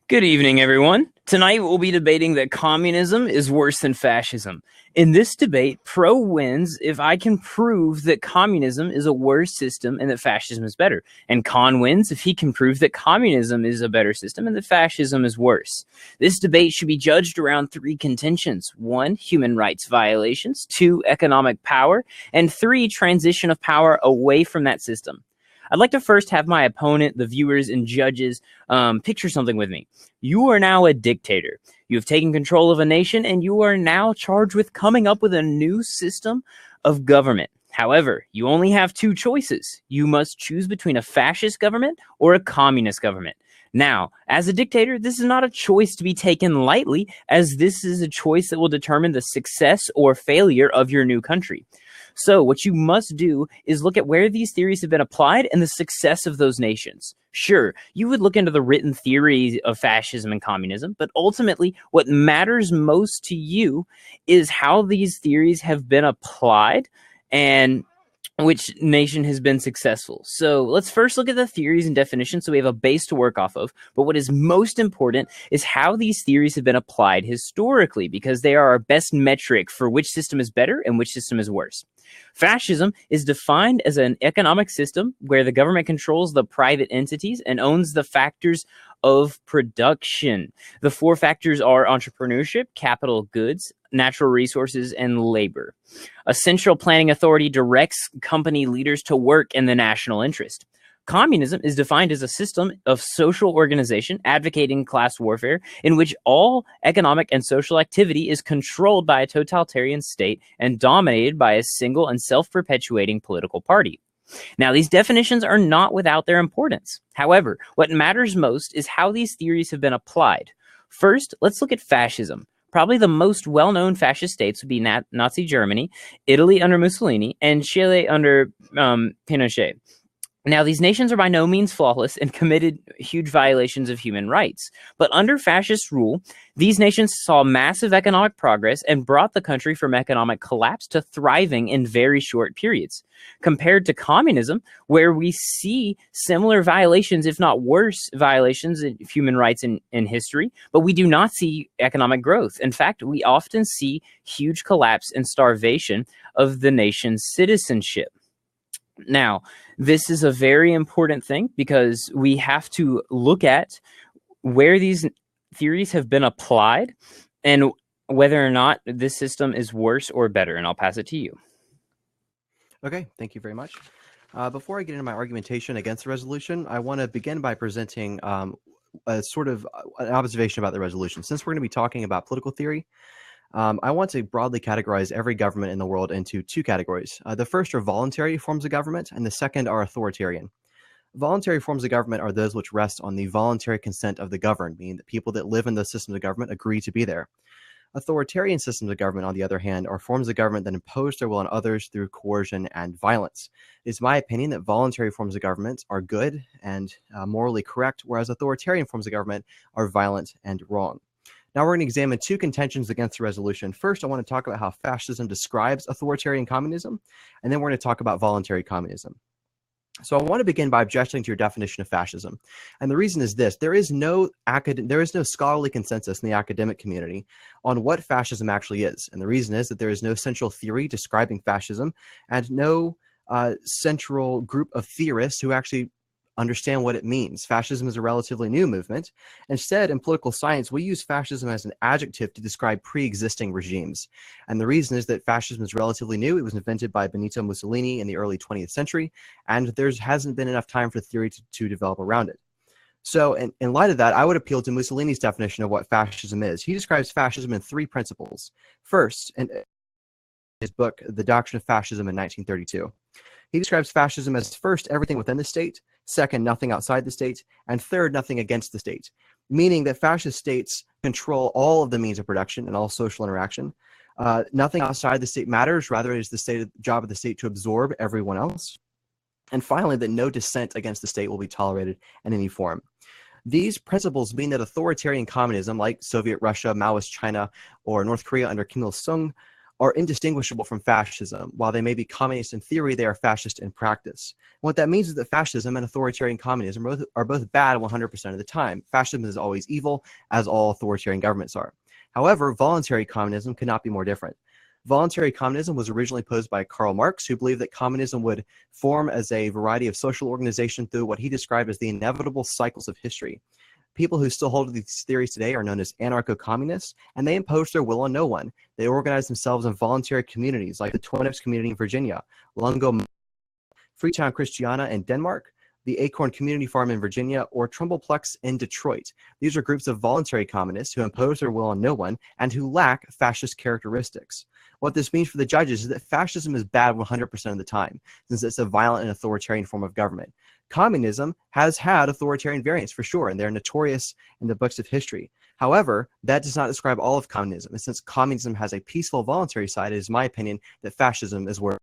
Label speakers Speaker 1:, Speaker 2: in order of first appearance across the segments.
Speaker 1: Good evening, everyone. Tonight we'll be debating that communism is worse than fascism. In this debate, pro wins if I can prove that communism is a worse system and that fascism is better. And con wins if he can prove that communism is a better system and that fascism is worse. This debate should be judged around three contentions. 1, human rights violations. 2, economic power. And 3, transition of power away from that system. I'd like to first have my opponent, the viewers and judges, picture something with me. You are now a dictator. You have taken control of a nation, and you are now charged with coming up with a new system of government. However, you only have two choices. You must choose between a fascist government or a communist government. Now, as a dictator, this is not a choice to be taken lightly, as this is a choice that will determine the success or failure of your new country. So what you must do is look at where these theories have been applied and the success of those nations. Sure, you would look into the written theory of fascism and communism, but ultimately what matters most to you is how these theories have been applied and which nation has been successful. So let's first look at the theories and definitions so we have a base to work off of. But what is most important is how these theories have been applied historically, because they are our best metric for which system is better and which system is worse. Fascism is defined as an economic system where the government controls the private entities and owns the factors of production. The four factors are entrepreneurship, capital goods, natural resources, and labor. A central planning authority directs company leaders to work in the national interest. Communism is defined as a system of social organization advocating class warfare in which all economic and social activity is controlled by a totalitarian state and dominated by a single and self-perpetuating political party. Now, these definitions are not without their importance. However, what matters most is how these theories have been applied. First, let's look at fascism. Probably the most well-known fascist states would be Nazi Germany, Italy under Mussolini, and Chile under Pinochet. Now, these nations are by no means flawless and committed huge violations of human rights. But under fascist rule, these nations saw massive economic progress and brought the country from economic collapse to thriving in very short periods. Compared to communism, where we see similar violations, if not worse violations of human rights in history, but we do not see economic growth. In fact, we often see huge collapse and starvation of the nation's citizenship. Now, this is a very important thing because we have to look at where these theories have been applied and whether or not this system is worse or better. And I'll pass it to you.
Speaker 2: Okay, thank you very much. Before I get into my argumentation against the resolution, I want to begin by presenting a sort of an observation about the resolution. Since we're going to be talking about political theory, I want to broadly categorize every government in the world into two categories. The first are voluntary forms of government, and the second are authoritarian. Voluntary forms of government are those which rest on the voluntary consent of the governed, meaning that people that live in those systems of government agree to be there. Authoritarian systems of government, on the other hand, are forms of government that impose their will on others through coercion and violence. It is my opinion that voluntary forms of government are good and morally correct, whereas authoritarian forms of government are violent and wrong. Now we're going to examine two contentions against the resolution. First, I want to talk about how fascism describes authoritarian communism, and then we're going to talk about voluntary communism. So I want to begin by objecting to your definition of fascism. And the reason is this: there is no scholarly consensus in the academic community on what fascism actually is. And the reason is that there is no central theory describing fascism and no central group of theorists who actually understand what it means. Fascism is a relatively new movement. Instead, in political science, we use fascism as an adjective to describe pre-existing regimes. And the reason is that fascism is relatively new. It was invented by Benito Mussolini in the early 20th century, and there hasn't been enough time for theory to develop around it. So in light of that, I would appeal to Mussolini's definition of what fascism is. He describes fascism in three principles. First, in his book, The Doctrine of Fascism in 1932, he describes fascism as first, everything within the state; second, nothing outside the state; and third, nothing against the state, meaning that fascist states control all of the means of production and all social interaction. Nothing outside the state matters. Rather, it is the job of the state to absorb everyone else. And finally, that no dissent against the state will be tolerated in any form. These principles mean that authoritarian communism, like Soviet Russia, Maoist China, or North Korea under Kim Il-sung, are indistinguishable from fascism. While they may be communist in theory, they are fascist in practice. What that means is that fascism and authoritarian communism are both bad 100% of the time. Fascism is always evil, as all authoritarian governments are. However, voluntary communism could not be more different. Voluntary communism was originally posed by Karl Marx, who believed that communism would form as a variety of social organization through what he described as the inevitable cycles of history. People who still hold these theories today are known as anarcho-communists, and they impose their will on no one. They organize themselves in voluntary communities like the Twin Oaks community in Virginia, Lungo, Freetown Christiana in Denmark, the Acorn Community Farm in Virginia, or Trumbleplex in Detroit. These are groups of voluntary communists who impose their will on no one and who lack fascist characteristics. What this means for the judges is that fascism is bad 100% of the time, since it's a violent and authoritarian form of government. Communism has had authoritarian variants for sure, and they're notorious in the books of history. However, that does not describe all of communism. And since communism has a peaceful, voluntary side, it is my opinion that fascism is worse.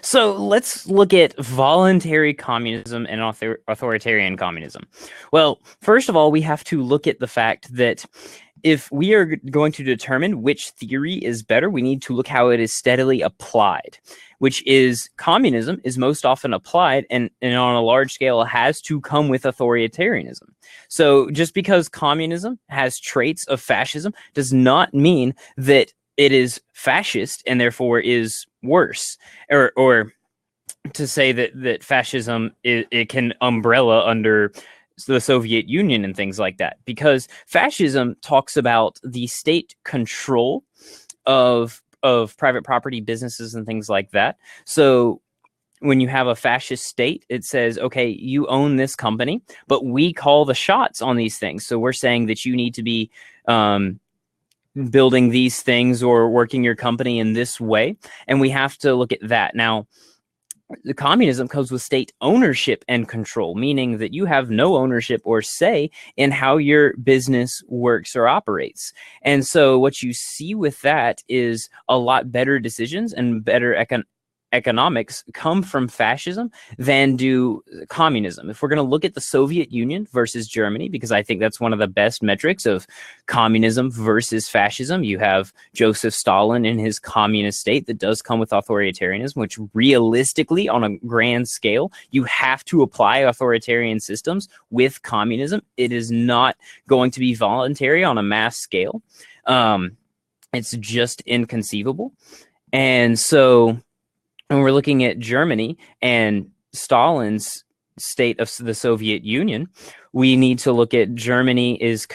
Speaker 1: So let's look at voluntary communism and authoritarian communism. Well, first of all, we have to look at the fact that if we are going to determine which theory is better, we need to look how it is steadily applied, which is communism is most often applied and on a large scale has to come with authoritarianism. So just because communism has traits of fascism does not mean that it is fascist and therefore is worse, or to say that fascism it can umbrella under the Soviet Union and things like that, because fascism talks about the state control of private property, businesses, and things like that. So when you have a fascist state, it says, okay, you own this company, but we call the shots on these things. So we're saying that you need to be building these things or working your company in this way. And we have to look at that. Now, the communism comes with state ownership and control, meaning that you have no ownership or say in how your business works or operates. And so what you see with that is a lot better decisions and better economics come from fascism than do communism. If we're going to look at the Soviet Union versus Germany, because I think that's one of the best metrics of communism versus fascism, you have Joseph Stalin in his communist state that does come with authoritarianism, which realistically on a grand scale, you have to apply authoritarian systems with communism. It is not going to be voluntary on a mass scale. It's just inconceivable. And so when we're looking at Germany and Stalin's state of the Soviet Union, we need to look at Germany is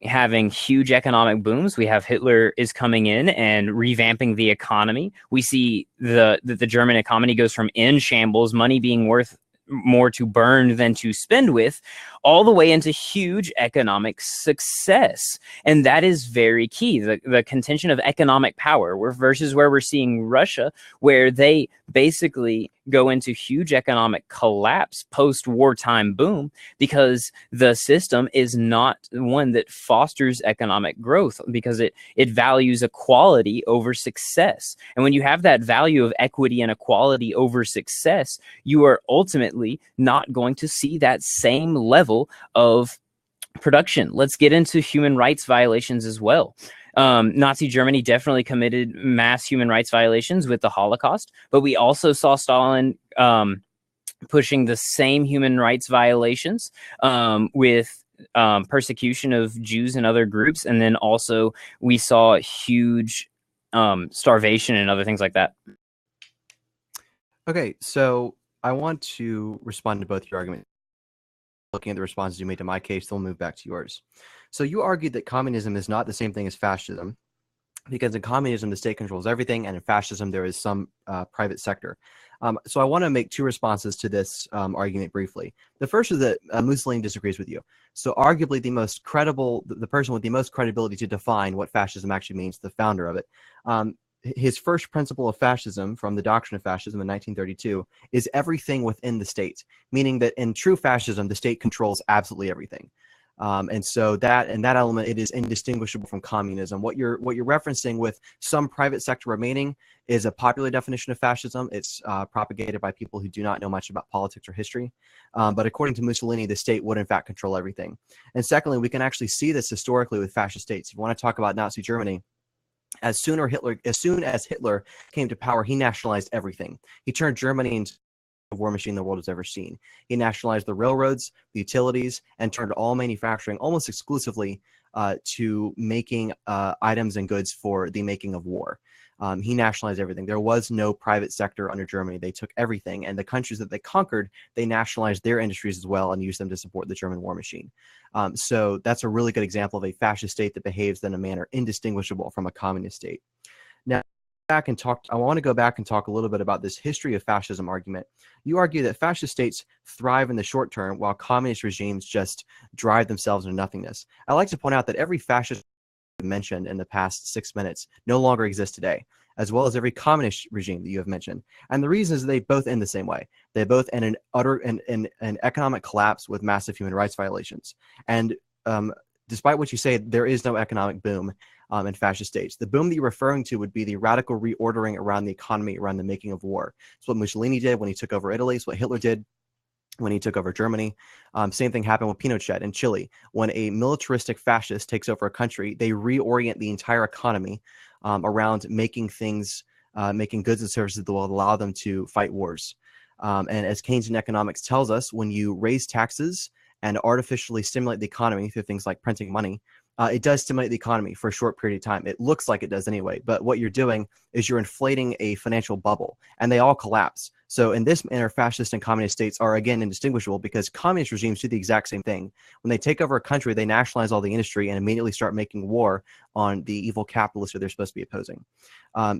Speaker 1: having huge economic booms. We have Hitler is coming in and revamping the economy. We see the German economy goes from in shambles, money being worth more to burn than to spend with, all the way into huge economic success. And that is very key. The contention of economic power versus where we're seeing Russia, where they basically go into huge economic collapse post-wartime boom because the system is not one that fosters economic growth, because it values equality over success. And when you have that value of equity and equality over success, you are ultimately not going to see that same level of production. Let's get into human rights violations as well. Nazi Germany definitely committed mass human rights violations with the Holocaust, but we also saw Stalin pushing the same human rights violations with persecution of Jews and other groups. And then also we saw huge starvation and other things like that.
Speaker 2: Okay, so I want to respond to both your arguments. Looking at the responses you made to my case, then we'll move back to yours. So you argued that communism is not the same thing as fascism, because in communism, the state controls everything, and in fascism, there is some private sector. So I want to make two responses to this argument briefly. The first is that Mussolini disagrees with you. So arguably the most credible, the person with the most credibility to define what fascism actually means, the founder of it, his first principle of fascism from the Doctrine of Fascism in 1932 is everything within the state, meaning that in true fascism, the state controls absolutely everything. And so that element, it is indistinguishable from communism. What you're referencing with some private sector remaining is a popular definition of fascism. It's propagated by people who do not know much about politics or history. But according to Mussolini, the state would in fact control everything. And secondly, we can actually see this historically with fascist states. If you want to talk about Nazi Germany, As soon as Hitler came to power, he nationalized everything. He turned Germany into the war machine the world has ever seen. He nationalized the railroads, the utilities, and turned all manufacturing almost exclusively to making items and goods for the making of war. He nationalized everything. There was no private sector under Germany. They took everything, and the countries that they conquered, they nationalized their industries as well and used them to support the German war machine. So that's a really good example of a fascist state that behaves in a manner indistinguishable from a communist state. Now, I want to go back and talk a little bit about this history of fascism argument. You argue that fascist states thrive in the short term while communist regimes just drive themselves into nothingness. I like to point out that every fascist mentioned in the past 6 minutes no longer exists today, as well as every communist regime that you have mentioned. And the reason is they both end the same way. They both end in an economic collapse with massive human rights violations. And despite what you say, there is no economic boom in fascist states. The boom that you're referring to would be the radical reordering around the economy, around the making of war. It's what Mussolini did when he took over Italy. It's what Hitler did when he took over Germany. Same thing happened with Pinochet in Chile. When a militaristic fascist takes over a country, they reorient the entire economy around making things, making goods and services that will allow them to fight wars. And as Keynesian economics tells us, when you raise taxes and artificially stimulate the economy through things like printing money, it does stimulate the economy for a short period of time. It looks like it does anyway, but what you're doing is you're inflating a financial bubble, and they all collapse. So in this manner, fascist and communist states are, again, indistinguishable because communist regimes do the exact same thing. When they take over a country, they nationalize all the industry and immediately start making war on the evil capitalists that they're supposed to be opposing.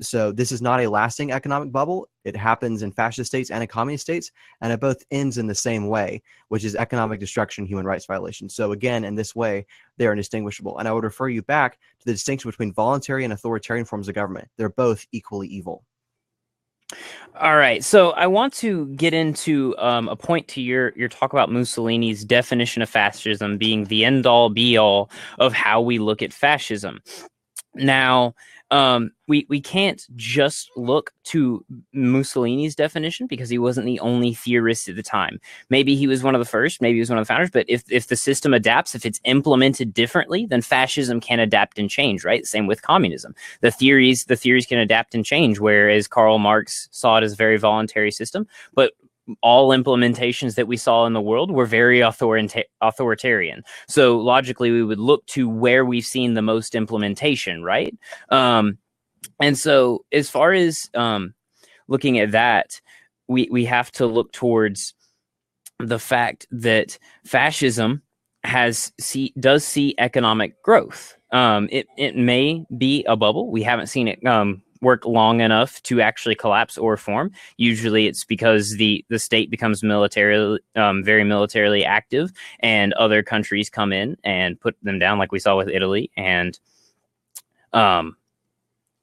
Speaker 2: So this is not a lasting economic bubble. It happens in fascist states and in communist states, and it both ends in the same way, which is economic destruction, human rights violations. So again, in this way, they are indistinguishable. And I would refer you back to the distinction between voluntary and authoritarian forms of government. They're both equally evil.
Speaker 1: All right, so I want to get into a point to your talk about Mussolini's definition of fascism being the end-all, be-all of how we look at fascism. Now, we can't just look to Mussolini's definition because he wasn't the only theorist at the time. Maybe he was one of the first, maybe he was one of the founders, but if the system adapts, if it's implemented differently, then fascism can adapt and change, right? Same with communism. The theories can adapt and change, whereas Karl Marx saw it as a very voluntary system, but all implementations that we saw in the world were very authoritarian. So logically, we would look to where we've seen the most implementation, right? And so as far as looking at that, we have to look towards the fact that fascism does see economic growth. It may be a bubble. We haven't seen it work long enough to actually collapse or form. Usually it's because the state becomes very militarily active, and other countries come in and put them down, like we saw with Italy and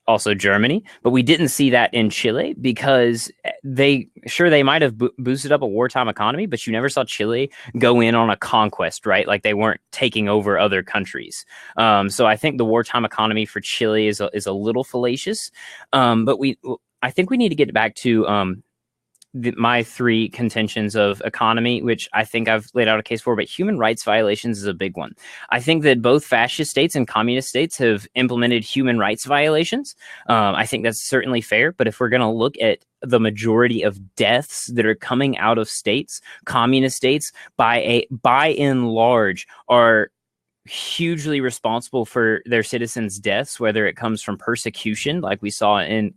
Speaker 1: also Germany. But we didn't see that in Chile because they might have boosted up a wartime economy, but you never saw Chile go in on a conquest, right? Like they weren't taking over other countries. So I think the wartime economy for Chile is a little fallacious. But I think we need to get back to my three contentions of economy, which I think I've laid out a case for, but human rights violations is a big one. I think that both fascist states and communist states have implemented human rights violations. I think that's certainly fair, but if we're going to look at the majority of deaths that are coming out of states, communist states, by and large, are hugely responsible for their citizens' deaths, whether it comes from persecution, like we saw in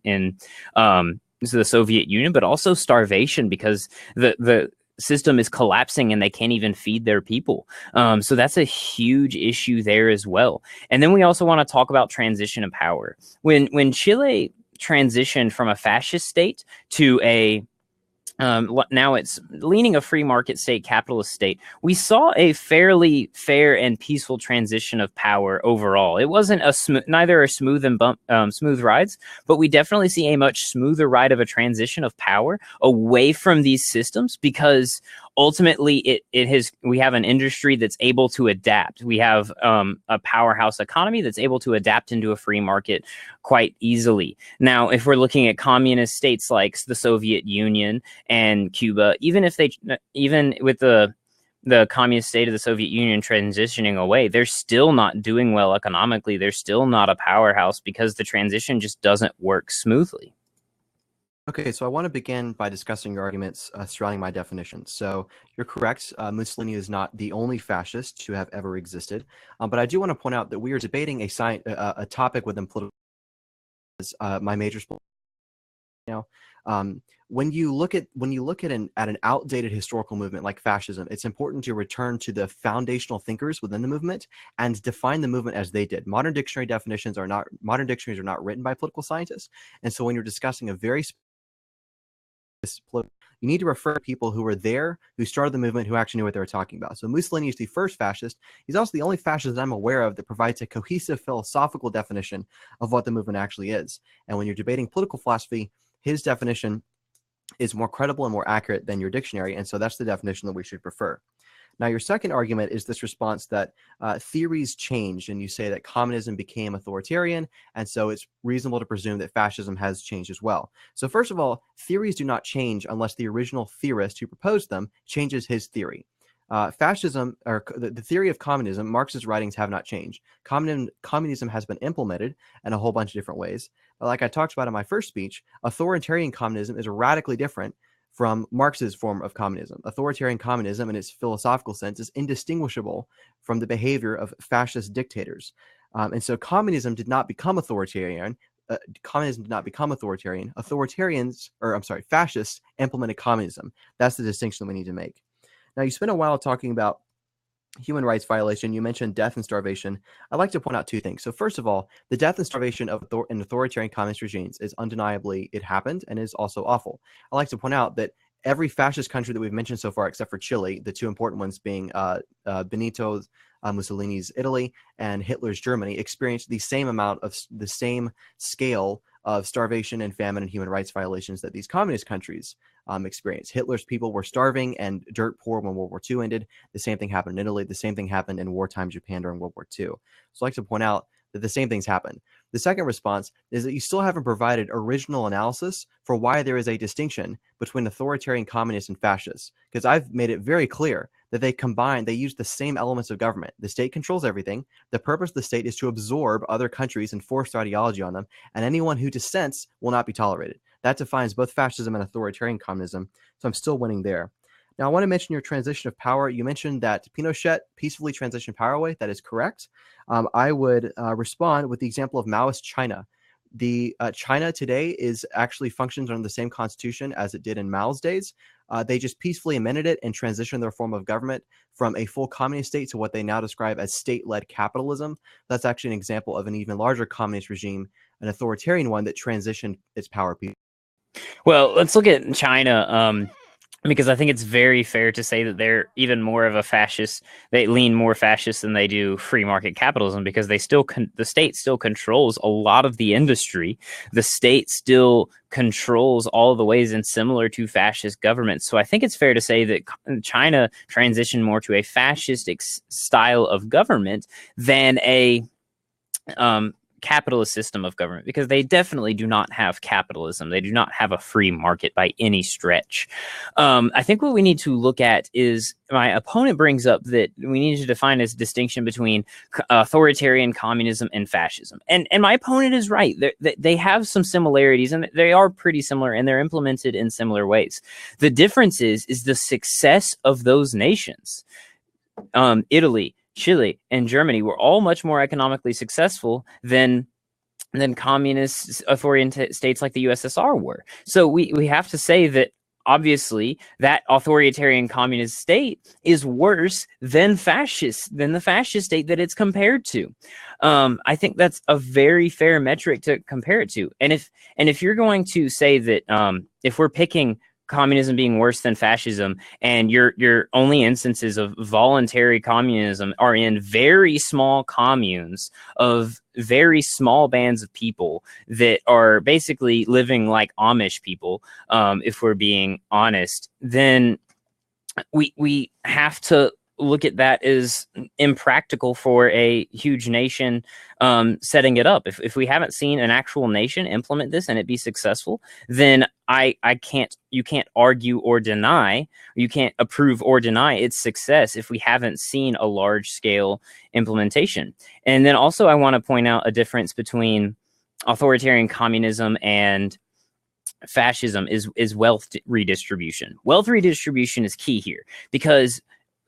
Speaker 1: the Soviet Union, but also starvation because the system is collapsing and they can't even feed their people. So that's a huge issue there as well. And then we also want to talk about transition of power. When Chile transitioned from a fascist state to now it's leaning a free market state, capitalist state, we saw a fairly fair and peaceful transition of power overall. It wasn't neither a smooth rides, but we definitely see a much smoother ride of a transition of power away from these systems because ultimately we have an industry that's able to adapt. We have a powerhouse economy that's able to adapt into a free market quite easily. Now, if we're looking at communist states like the Soviet Union and Cuba, even with the the communist state of the Soviet Union transitioning away, they're still not doing well economically. They're still not a powerhouse because the transition just doesn't work smoothly.
Speaker 2: Okay, so I want to begin by discussing your arguments surrounding my definition. So you're correct. Mussolini is not the only fascist to have ever existed, but I do want to point out that we are debating a topic within political. My major now. When you look at an outdated historical movement like fascism, it's important to return to the foundational thinkers within the movement and define the movement as they did. Modern dictionaries are not written by political scientists, and so when you're discussing a very you need to refer to people who were there, who started the movement, who actually knew what they were talking about. So Mussolini is the first fascist. He's also the only fascist that I'm aware of that provides a cohesive philosophical definition of what the movement actually is. And when you're debating political philosophy, his definition is more credible and more accurate than your dictionary, and so that's the definition that we should prefer. Now, your second argument is this response that theories changed, and you say that communism became authoritarian, and so it's reasonable to presume that fascism has changed as well. So first of all, theories do not change unless the original theorist who proposed them changes his theory. Fascism, or the theory of communism, Marx's writings have not changed. Communism has been implemented in a whole bunch of different ways. Like I talked about in my first speech, authoritarian communism is radically different from Marx's form of communism. Authoritarian communism, in its philosophical sense, is indistinguishable from the behavior of fascist dictators. And so communism did not become authoritarian. Fascists implemented communism. That's the distinction that we need to make. Now, you spent a while talking about human rights violation. You mentioned death and starvation. I'd like to point out two things. So first of all, the death and starvation of in authoritarian communist regimes is undeniably, it happened and is also awful. I'd like to point out that every fascist country that we've mentioned so far, except for Chile, the two important ones being Benito Mussolini's Italy and Hitler's Germany, experienced the same scale of starvation and famine and human rights violations that these communist countries experienced. Hitler's people were starving and dirt poor when World War II ended. The same thing happened in Italy. The same thing happened in wartime Japan during World War II. So I'd like to point out that the same things happen. The second response is that you still haven't provided original analysis for why there is a distinction between authoritarian communists and fascists, because I've made it very clear that they use the same elements of government. The state controls everything. The purpose of the state is to absorb other countries and force their ideology on them, and anyone who dissents will not be tolerated. That defines both fascism and authoritarian communism, so I'm still winning there. Now, I want to mention your transition of power. You mentioned that Pinochet peacefully transitioned power away. That is correct. I would respond with the example of Maoist China. China today is actually functions under the same constitution as it did in Mao's days. They just peacefully amended it and transitioned their form of government from a full communist state to what they now describe as state-led capitalism. That's actually an example of an even larger communist regime, an authoritarian one that transitioned its power.
Speaker 1: Well, let's look at China. Because I think it's very fair to say that they're even more of a fascist. They lean more fascist than they do free market capitalism, because they still the state still controls a lot of the industry. The state still controls all the ways and similar to fascist governments. So I think it's fair to say that China transitioned more to a fascist style of government than a capitalist system of government, because they definitely do not have capitalism. They do not have a free market by any stretch. I think what we need to look at is, my opponent brings up that we need to define this distinction between authoritarian communism and fascism. And my opponent is right. They have some similarities, and they are pretty similar, and they're implemented in similar ways. The difference is the success of those nations. Italy, Chile, and Germany were all much more economically successful than communist authoritarian states like the USSR were. So we have to say that obviously that authoritarian communist state is worse than the fascist state that it's compared to. I think that's a very fair metric to compare it to. And if you're going to say that if we're picking communism being worse than fascism, and your only instances of voluntary communism are in very small communes of very small bands of people that are basically living like Amish people, if we're being honest, then we have to look at that as impractical for a huge nation setting it up. If we haven't seen an actual nation implement this and it be successful, then you can't argue or deny, you can't approve or deny its success if we haven't seen a large scale implementation. And then also I want to point out a difference between authoritarian communism and fascism is wealth redistribution. Wealth redistribution is key here because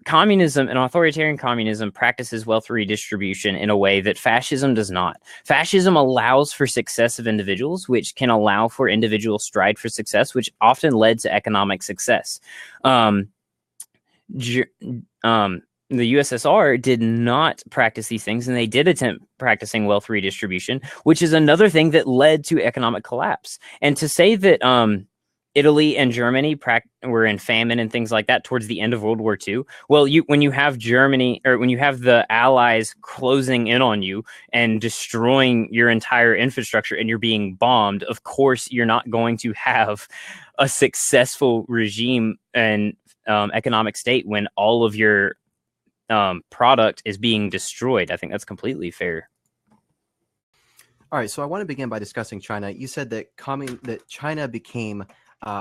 Speaker 1: communism and authoritarian communism practices wealth redistribution in a way that fascism does not. Fascism allows for success of individuals, which can allow for individual stride for success, which often led to economic success. The USSR did not practice these things, and they did attempt practicing wealth redistribution, which is another thing that led to economic collapse. And to say that Italy and Germany were in famine and things like that towards the end of World War II, well, when you have Germany, or when you have the Allies closing in on you and destroying your entire infrastructure and you're being bombed, of course you're not going to have a successful regime and economic state when all of your product is being destroyed. I think that's completely fair.
Speaker 2: All right, so I want to begin by discussing China. You said that China became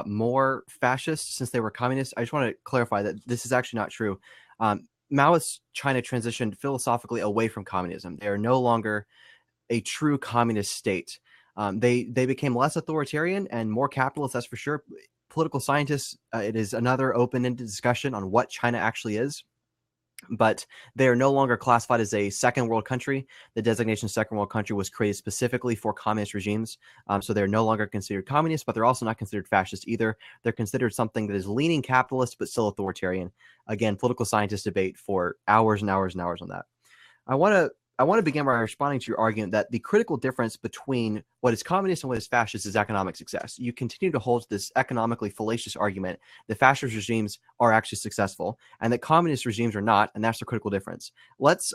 Speaker 2: more fascist since they were communist. I just want to clarify that this is actually not true. Maoist China transitioned philosophically away from communism. They are no longer a true communist state. They became less authoritarian and more capitalist, that's for sure. Political scientists, it is another open-ended discussion on what China actually is. But they are no longer classified as a second world country. The designation second world country was created specifically for communist regimes. So they're no longer considered communist, but they're also not considered fascist either. They're considered something that is leaning capitalist, but still authoritarian. Again, political scientists debate for hours and hours and hours on that. I want to begin by responding to your argument that the critical difference between what is communist and what is fascist is economic success. You continue to hold this economically fallacious argument that fascist regimes are actually successful and that communist regimes are not, and that's the critical difference. Let's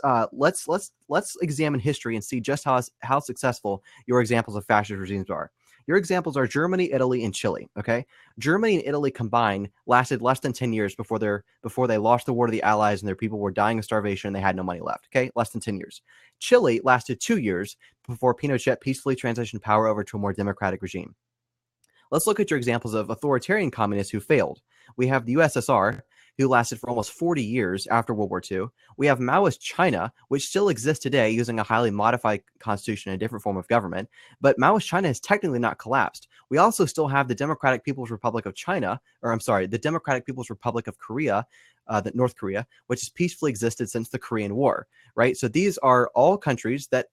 Speaker 2: examine history and see just how successful your examples of fascist regimes are. Your examples are Germany, Italy, and Chile. Okay, Germany and Italy combined lasted less than 10 years before they lost the war to the Allies and their people were dying of starvation and they had no money left. Okay, less than 10 years. Chile lasted 2 years before Pinochet peacefully transitioned power over to a more democratic regime. Let's look at your examples of authoritarian communists who failed. We have the USSR, who lasted for almost 40 years after World War II. We have Maoist China, which still exists today using a highly modified constitution and a different form of government. But Maoist China has technically not collapsed. We also still have the Democratic People's Republic of China, the Democratic People's Republic of Korea, North Korea, which has peacefully existed since the Korean War, right? So these are all countries that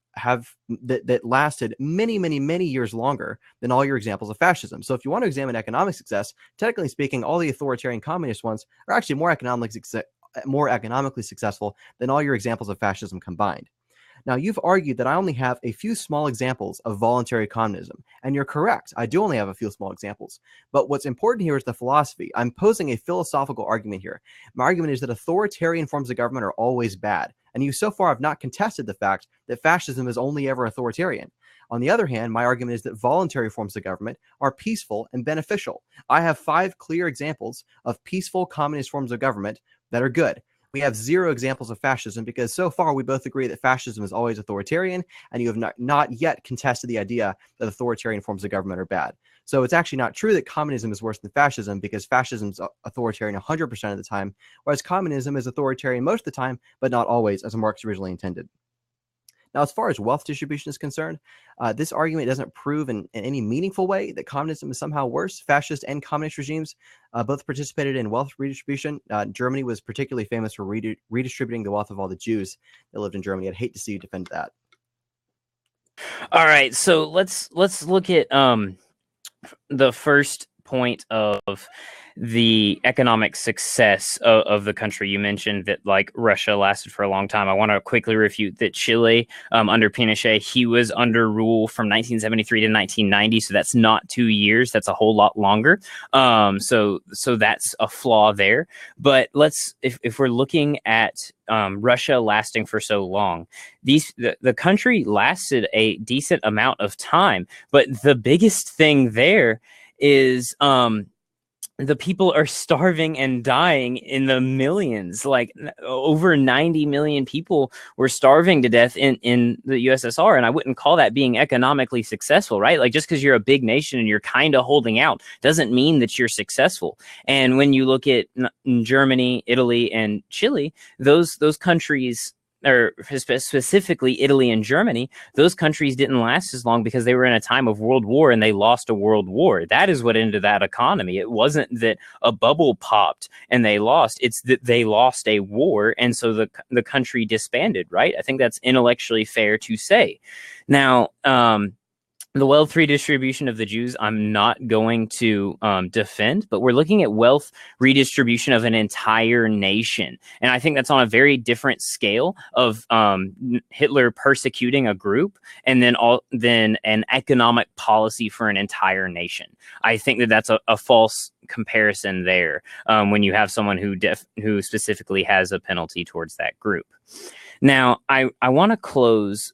Speaker 2: lasted many, many, many years longer than all your examples of fascism. So if you want to examine economic success, technically speaking, all the authoritarian communist ones are actually more economically successful than all your examples of fascism combined. Now, you've argued that I only have a few small examples of voluntary communism, and you're correct. I do only have a few small examples. But what's important here is the philosophy. I'm posing a philosophical argument here. My argument is that authoritarian forms of government are always bad, and you so far have not contested the fact that fascism is only ever authoritarian. On the other hand, my argument is that voluntary forms of government are peaceful and beneficial. I have 5 clear examples of peaceful communist forms of government that are good. We have 0 examples of fascism because so far we both agree that fascism is always authoritarian, and you have not yet contested the idea that authoritarian forms of government are bad. So it's actually not true that communism is worse than fascism because fascism is authoritarian 100% of the time, whereas communism is authoritarian most of the time, but not always, as Marx originally intended. Now, as far as wealth distribution is concerned, this argument doesn't prove in any meaningful way that communism is somehow worse. Fascist and communist regimes both participated in wealth redistribution. Germany was particularly famous for redistributing the wealth of all the Jews that lived in Germany. I'd hate to see you defend that.
Speaker 1: All right, so let's look at the first point of the economic success of the country. You mentioned that like Russia lasted for a long time. I want to quickly refute that Chile under Pinochet, he was under rule from 1973 to 1990. So that's not 2 years. That's a whole lot longer. So that's a flaw there. But if we're looking at Russia lasting for so long, the country lasted a decent amount of time. But the biggest thing there is the people are starving and dying in the millions. Like over 90 million people were starving to death in the USSR. And I wouldn't call that being economically successful, right? Like just because you're a big nation and you're kind of holding out doesn't mean that you're successful. And when you look at Germany, Italy, and Chile, those countries, or specifically Italy and Germany, those countries didn't last as long because they were in a time of world war and they lost a world war. That is what ended that economy. It wasn't that a bubble popped and they lost. It's that they lost a war, and so the country disbanded, right? I think that's intellectually fair to say. Now, the wealth redistribution of the Jews, I'm not going to defend, but we're looking at wealth redistribution of an entire nation. And I think that's on a very different scale of Hitler persecuting a group and then an economic policy for an entire nation. I think that that's a false comparison there when you have someone who specifically has a penalty towards that group. Now, I want to close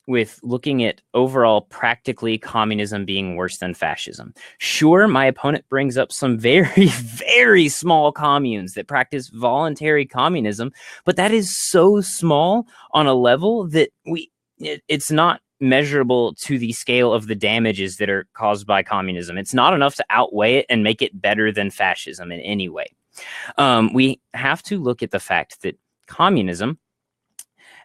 Speaker 1: with looking at overall practically communism being worse than fascism. Sure, my opponent brings up some very, very small communes that practice voluntary communism, but that is so small on a level that it's not measurable to the scale of the damages that are caused by communism. It's not enough to outweigh it and make it better than fascism in any way. We have to look at the fact that communism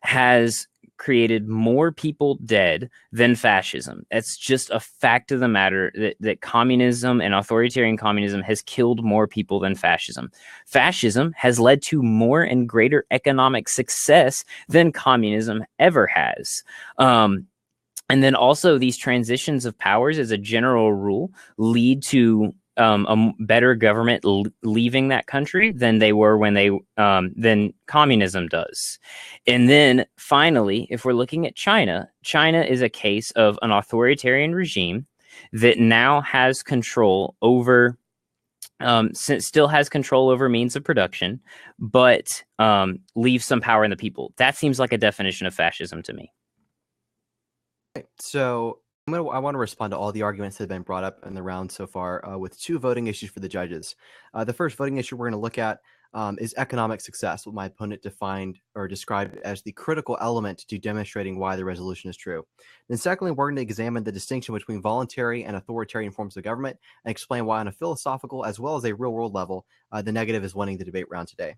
Speaker 1: has created more people dead than fascism. That's just a fact of the matter, that communism and authoritarian communism has killed more people than fascism. Fascism has led to more and greater economic success than communism ever has. And then also these transitions of powers as a general rule lead to a better government leaving that country than they were when than communism does. And then finally, if we're looking at China, China is a case of an authoritarian regime that now has control over, still has control over means of production, but leaves some power in the people. That seems like a definition of fascism to me.
Speaker 2: Okay, so I want to respond to all the arguments that have been brought up in the round so far with two voting issues for the judges. The first voting issue we're going to look at is economic success, what my opponent defined or described as the critical element to demonstrating why the resolution is true. Then secondly, we're going to examine the distinction between voluntary and authoritarian forms of government and explain why on a philosophical as well as a real-world level, the negative is winning the debate round today.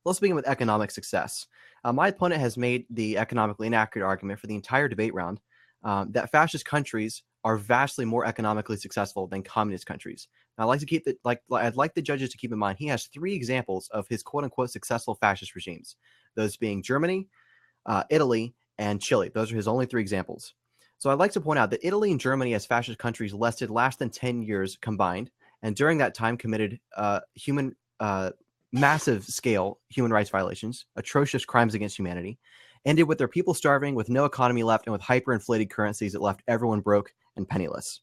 Speaker 2: Let's begin with economic success. My opponent has made the economically inaccurate argument for the entire debate round that fascist countries are vastly more economically successful than communist countries. Now, I'd like the judges to keep in mind he has three examples of his quote-unquote successful fascist regimes, those being Germany, Italy, and Chile. Those are his only three examples. So I'd like to point out that Italy and Germany as fascist countries lasted less than 10 years combined, and during that time committed massive scale human rights violations, atrocious crimes against humanity, ended with their people starving, with no economy left, and with hyperinflated currencies that left everyone broke and penniless.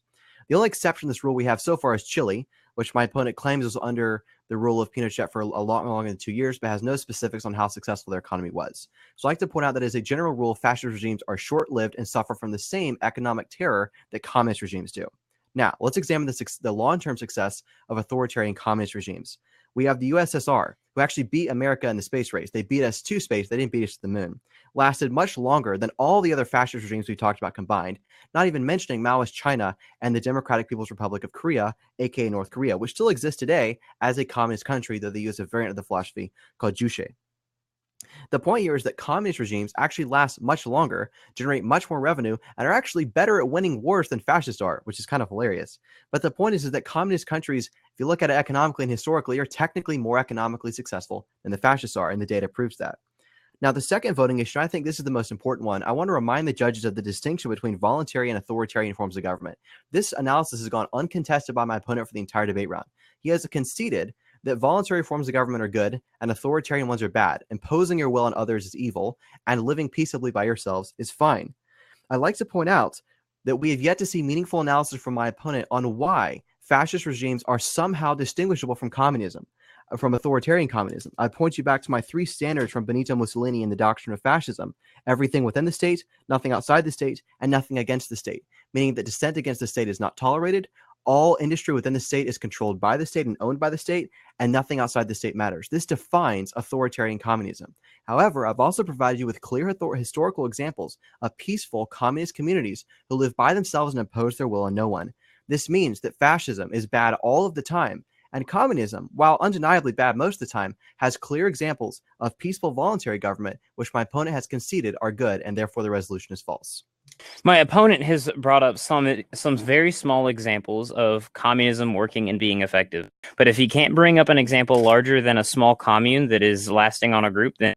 Speaker 2: The only exception to this rule we have so far is Chile, which my opponent claims was under the rule of Pinochet for a lot longer than 2 years, but has no specifics on how successful their economy was. So I'd like to point out that as a general rule, fascist regimes are short-lived and suffer from the same economic terror that communist regimes do. Now, let's examine the long-term success of authoritarian communist regimes. We have the USSR, who actually beat America in the space race. They beat us to space. They didn't beat us to the moon. Lasted much longer than all the other fascist regimes we talked about combined, not even mentioning Maoist China and the Democratic People's Republic of Korea, aka North Korea, which still exists today as a communist country, though they use a variant of the philosophy called Juche. The point here is that communist regimes actually last much longer, generate much more revenue, and are actually better at winning wars than fascists are, which is kind of hilarious. But the point is that communist countries, if you look at it economically and historically, are technically more economically successful than the fascists are, and the data proves that. Now, the second voting issue, I think this is the most important one. I want to remind the judges of the distinction between voluntary and authoritarian forms of government. This analysis has gone uncontested by my opponent for the entire debate round. He has conceded that voluntary forms of government are good and authoritarian ones are bad. Imposing your will on others is evil, and living peaceably by yourselves is fine. I'd like to point out that we have yet to see meaningful analysis from my opponent on why fascist regimes are somehow distinguishable from communism, from authoritarian communism. I point you back to my three standards from Benito Mussolini in the doctrine of fascism: everything within the state, nothing outside the state, and nothing against the state, meaning that dissent against the state is not tolerated. All industry within the state is controlled by the state and owned by the state, and nothing outside the state matters. This defines authoritarian communism. However, I've also provided you with clear historical examples of peaceful communist communities who live by themselves and impose their will on no one. This means that fascism is bad all of the time, and communism, while undeniably bad most of the time, has clear examples of peaceful voluntary government, which my opponent has conceded are good, and therefore the resolution is false.
Speaker 1: My opponent has brought up some very small examples of communism working and being effective. But if he can't bring up an example larger than a small commune that is lasting on a group, then